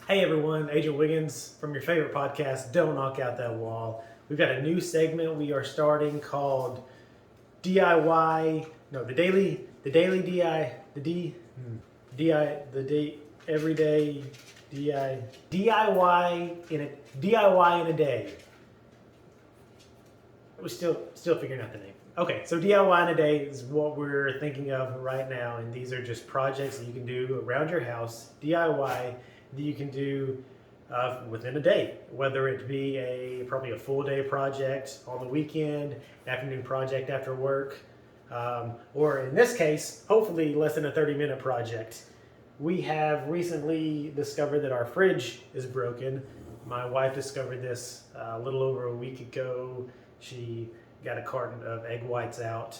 Hey everyone, Agent Wiggins from your favorite podcast, Don't Knock Out That Wall. We've got a new segment we are starting called DIY, no, the daily DI, everyday DIY in a day. We're still figuring out the name. Okay, so DIY in a day is what we're thinking of right now, and these are just projects that you can do around your house, DIY, that you can do within a day, whether it be probably a full day project on the weekend, an afternoon project after work, or in this case, hopefully less than a 30-minute project. We have recently discovered that our fridge is broken. My wife discovered this a little over a week ago. She got a carton of egg whites out,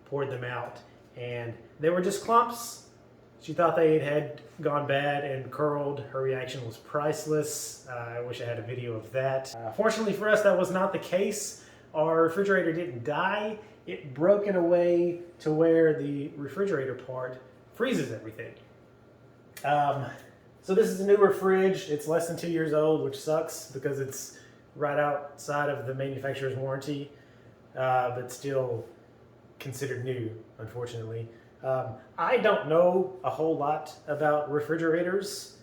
poured them out, and they were just clumps. She thought they had gone bad and curled. Her reaction was priceless. I wish I had a video of that. Fortunately for us, that was not the case. Our refrigerator didn't die. It broke in a way to where the refrigerator part freezes everything. So this is a newer fridge. It's less than 2 years old, which sucks because it's right outside of the manufacturer's warranty, but still considered new, unfortunately. I don't know a whole lot about refrigerators,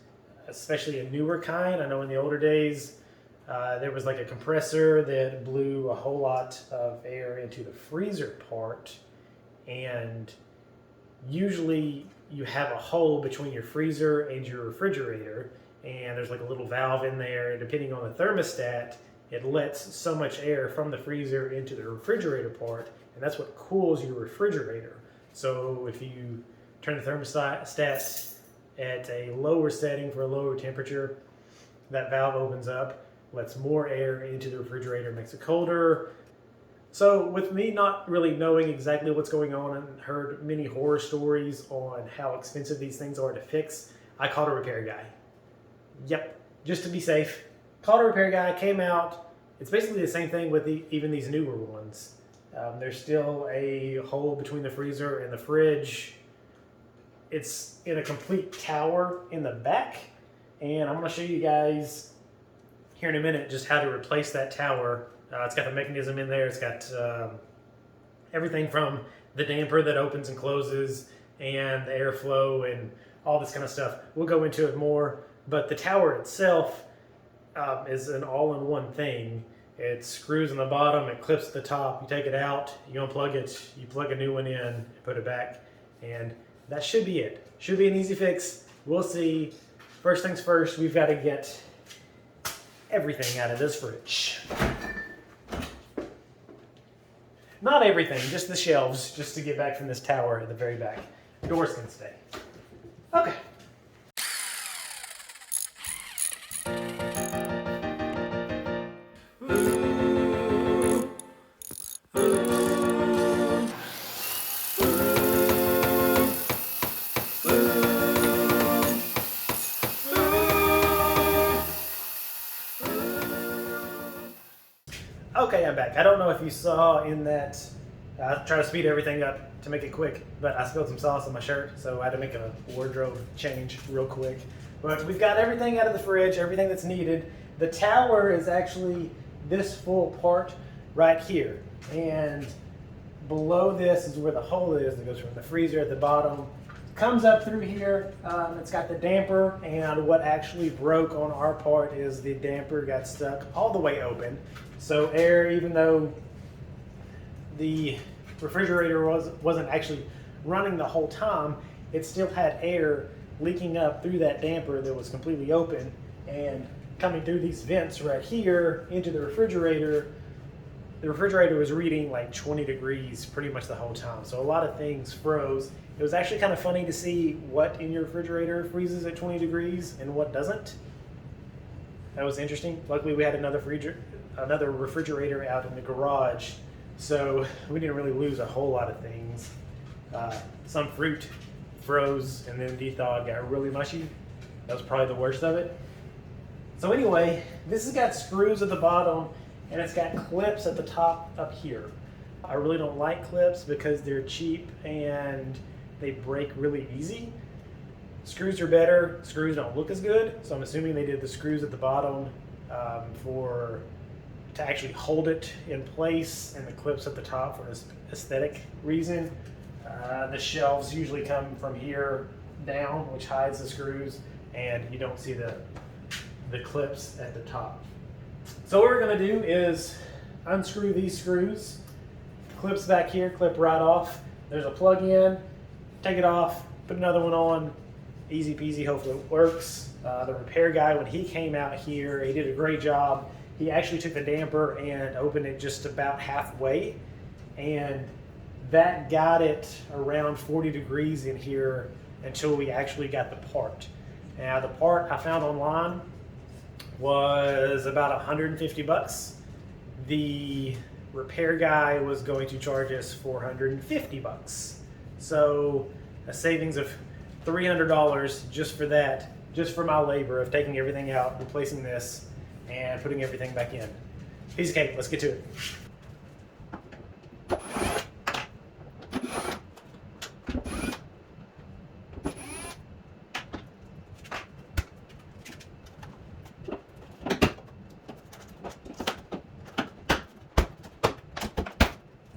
especially a newer kind. I know in the older days, there was like a compressor that blew a whole lot of air into the freezer part, and usually you have a hole between your freezer and your refrigerator, and there's like a little valve in there, and depending on the thermostat, it lets so much air from the freezer into the refrigerator part, and that's what cools your refrigerator. So if you turn the thermostat at a lower setting for a lower temperature, that valve opens up, lets more air into the refrigerator, makes it colder. So with me not really knowing exactly what's going on and heard many horror stories on how expensive these things are to fix, I called a repair guy. Yep, just to be safe. Called a repair guy, came out. It's basically the same thing with even these newer ones. There's still a hole between the freezer and the fridge. It's in a complete tower in the back, and I'm going to show you guys here in a minute just how to replace that tower. It's got the mechanism in there. It's got everything from the damper that opens and closes and the airflow and all this kind of stuff. We'll go into it more, but the tower itself is an all-in-one thing. It screws in the bottom, it clips at the top, you take it out, you unplug it, you plug a new one in, put it back, and that should be it. Should be an easy fix. We'll see. First things first, we've got to get everything out of this fridge. Not everything, just the shelves, just to get back from this tower at the very back. Doors can stay. Okay. Okay, I'm back. I don't know if you saw in that, I try to speed everything up to make it quick, but I spilled some sauce on my shirt, so I had to make a wardrobe change real quick. But we've got everything out of the fridge, everything that's needed. The tower is actually this full part right here. And below this is where the hole is that goes from the freezer at the bottom. Comes up through here, it's got the damper, and what actually broke on our part is the damper got stuck all the way open. So air, even though the refrigerator wasn't actually running the whole time, it still had air leaking up through that damper that was completely open and coming through these vents right here into the refrigerator. The refrigerator was reading like 20 degrees pretty much the whole time. So a lot of things froze. It was actually kind of funny to see what in your refrigerator freezes at 20 degrees and what doesn't. That was interesting. Luckily we had another refrigerator out in the garage, so we didn't really lose a whole lot of things. Some fruit froze and then de-thawed, got really mushy. That was probably the worst of it. So anyway, this has got screws at the bottom and it's got clips at the top up here. I really don't like clips because they're cheap and they break really easy. Screws are better. Screws don't look as good, so I'm assuming they did the screws at the bottom to actually hold it in place, and the clips at the top for an aesthetic reason. The shelves usually come from here down, which hides the screws, and you don't see the clips at the top. So what we're going to do is unscrew these screws. Clips back here clip right off. There's a plug in. Take it off, put another one on. Easy peasy, hopefully it works. The repair guy, when he came out here, he did a great job. He actually took the damper and opened it just about halfway, and that got it around 40 degrees in here until we actually got the part. Now the part I found online was about 150 bucks. The repair guy was going to charge us 450 bucks. So a savings of $300 just for that, just for my labor of taking everything out, replacing this, and putting everything back in. Piece of cake, let's get to it.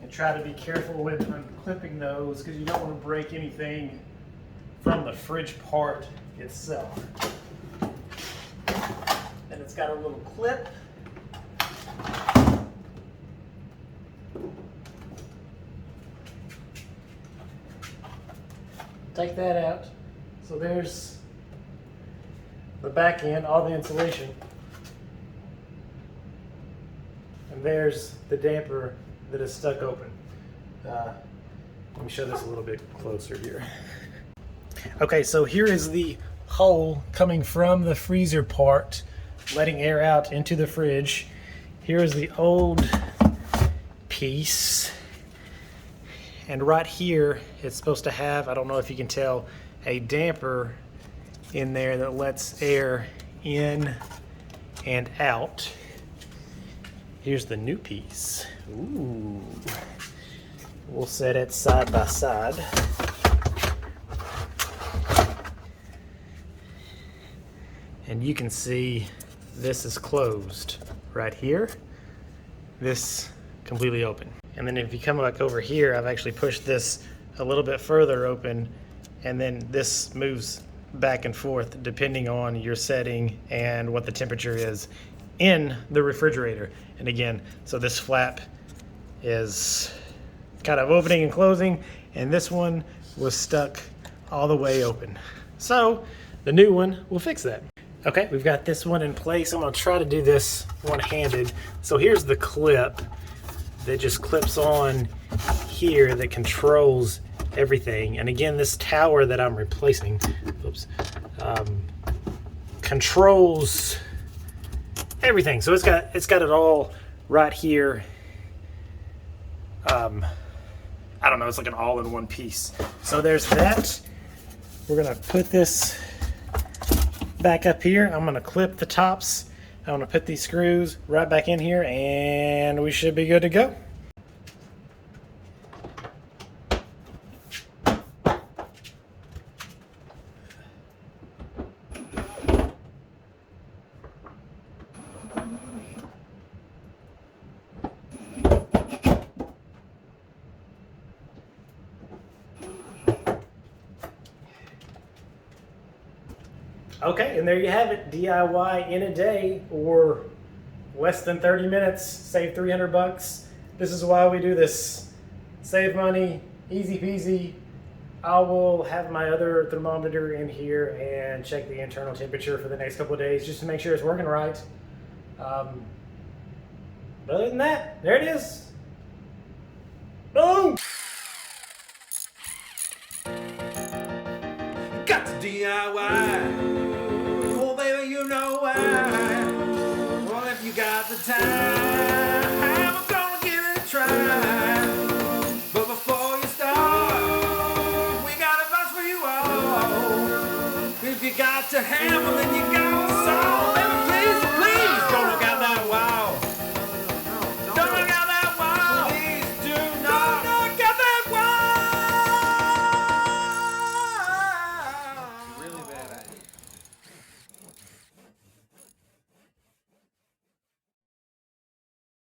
And try to be careful with unclipping those because you don't want to break anything from the fridge part itself. And it's got a little clip. Take that out. So there's the back end, all the insulation. And there's the damper that is stuck open. Let me show this a little bit closer here. Okay, so here is the hole coming from the freezer part, letting air out into the fridge. Here is the old piece. And right here, it's supposed to have, I don't know if you can tell, a damper in there that lets air in and out. Here's the new piece. Ooh. We'll set it side by side. And you can see this is closed right here. This completely open. And then if you come back over here, I've actually pushed this a little bit further open, and then this moves back and forth depending on your setting and what the temperature is in the refrigerator. And again, so this flap is kind of opening and closing, and this one was stuck all the way open. So the new one will fix that. Okay, we've got this one in place. I'm gonna try to do this one-handed. So here's the clip that just clips on here that controls everything. And again, this tower that I'm replacing, controls everything. So it's got it all right here. I don't know, it's like an all-in-one piece. So there's that. We're gonna put this back up here. I'm gonna clip the tops. I'm gonna put these screws right back in here, and we should be good to go. Okay, and there you have it. DIY in a day or less than 30 minutes, save 300 bucks. This is why we do this. Save money, easy peasy. I will have my other thermometer in here and check the internal temperature for the next couple of days just to make sure it's working right. But other than that, there it is. Boom! Got to DIY. Oh, baby, you know why. Well, if you got the time, I'm gonna give it a try. But before you start, we got advice for you all. If you got to hammer, then you got